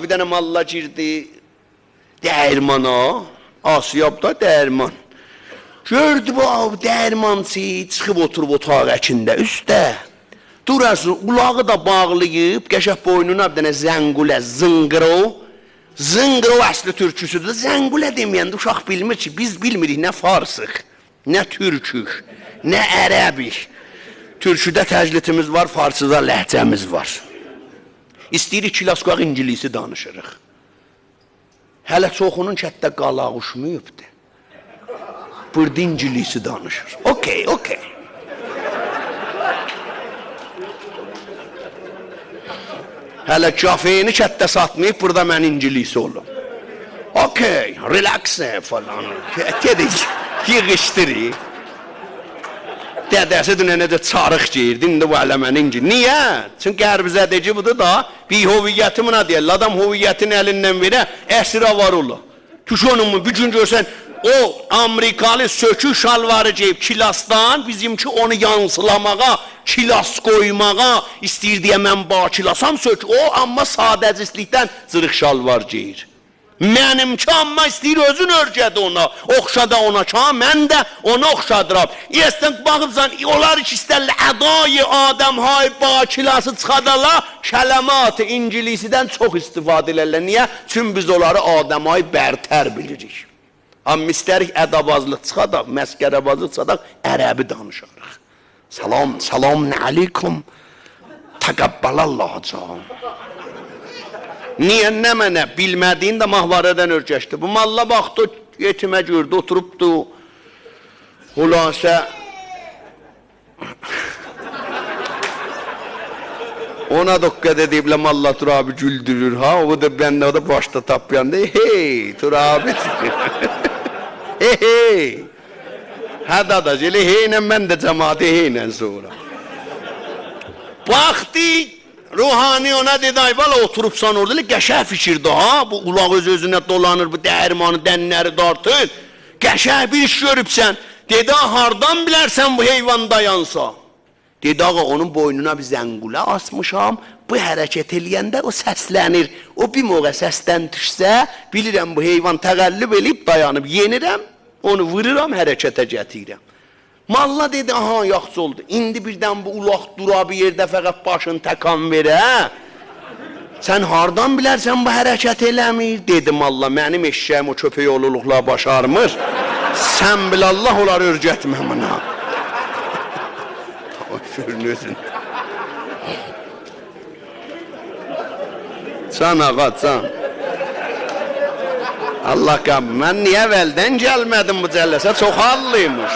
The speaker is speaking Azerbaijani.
Bir dənə malla girdi dəyirmana, Asiyabda dəyirman. Gördü bu dəyirmançı, çıxıb oturub otaq əkində üstə. Durası, ulağı da bağlayıb, qəşəq boynuna bir dənə zəngulə, zınqıro. Zınqıro əsli türküsüdür. Zəngulə deməyəndə uşaq bilmir ki, biz bilmirik nə farsıq, nə türkük, nə ərəbik. Türküdə təclitimiz var, farsıda ləhcəmiz var. İstəyirik kilaskaq ingilisi danışırıq. Hələ çoxunun kətdə qalaq uçmayıbdır. Burada ingilisi danışır. Okey. Hələ kafeyini kətdə satmayıb, burada mən ingilisi olum. Okey, relax falan. Dedik, yığışdırıq. Dədəsi dünənə də çarıq geyirdi, indi bu hələ mən ingilisi. Niyə? Çünki qərbizədəci budur da, bir hoviyyəti buna deyərlər. Adam hoviyyətini əlindən verə, əsrə var olur. Tuşonumu, bir gün görsən, o Amerikalı sökü şalvarı geyib kilasdan, bizimki onu yansılamağa, kilas qoymağa istəyir deyə mən kilasam sök. O, amma sadəcizlikdən zırıq şalvar geyir. Mənimki amma istəyir özün örgədi ona, oxşada ona ki, mən də onu oxşadıram. İstən baxıbsan, onlar ki istərlər ədayı adəmhay bakilası çıxadala, kələmat-ı ingilisidən çox istifadə elərlər. Niyə? Çünki biz onları adəmhay bərtər bilirik. Amma istərik ədabazlıq çıxadaq, məskərəbazlıq çıxadaq, ərəbi danışarıq. Salamun aleykum, təqəbbəlallah can. Niyə, nə mənə, bilmədiyin də mahvarədən örgəşdi. Bu malla baxdı, yetimə gördü, oturubdu. Xülasə, ona doqqədə deyiblə, malla Turabi güldürür, ha, o da bəndə, o da başda tapıyanda, hey, Turabi, hey, hə dadaş, elə heynə mən də cəmaati heynə sonra. Baxdı, ruhani ona dedi, ay bala oturubsan orada, qəşəq fikirdi, ha, bu ulaq öz-özünə dolanır, bu dəyirmanı, dənləri dartır, qəşəq bir iş görübsən, dedi, hardan bilərsən bu heyvan dayansa? Dedi, ağa, onun boynuna bir zəngulə asmışam, bu hərəkət eləyəndə o səslənir, o bir moğa səsdən düşsə, bilirəm bu heyvan təqəllüb eləyib dayanıb, yenirəm, onu vururam, hərəkətə gətirəm. Malla dedi, aha, yaxşı oldu. İndi birdən bu ulaq dura bir yerdə fəqət başını təkan verə. Sən hardan bilərsən bu hərəkət eləmir? Dedi, malla, mənim eşşəyim o köpək oluluqla başarmır. Sən bilallah onları örgətmə buna. Görünürsün. Can ağa, can. Allah qab, mən niyə əvvəldən gəlmədim bu cəlləsə? Çox hallıymış.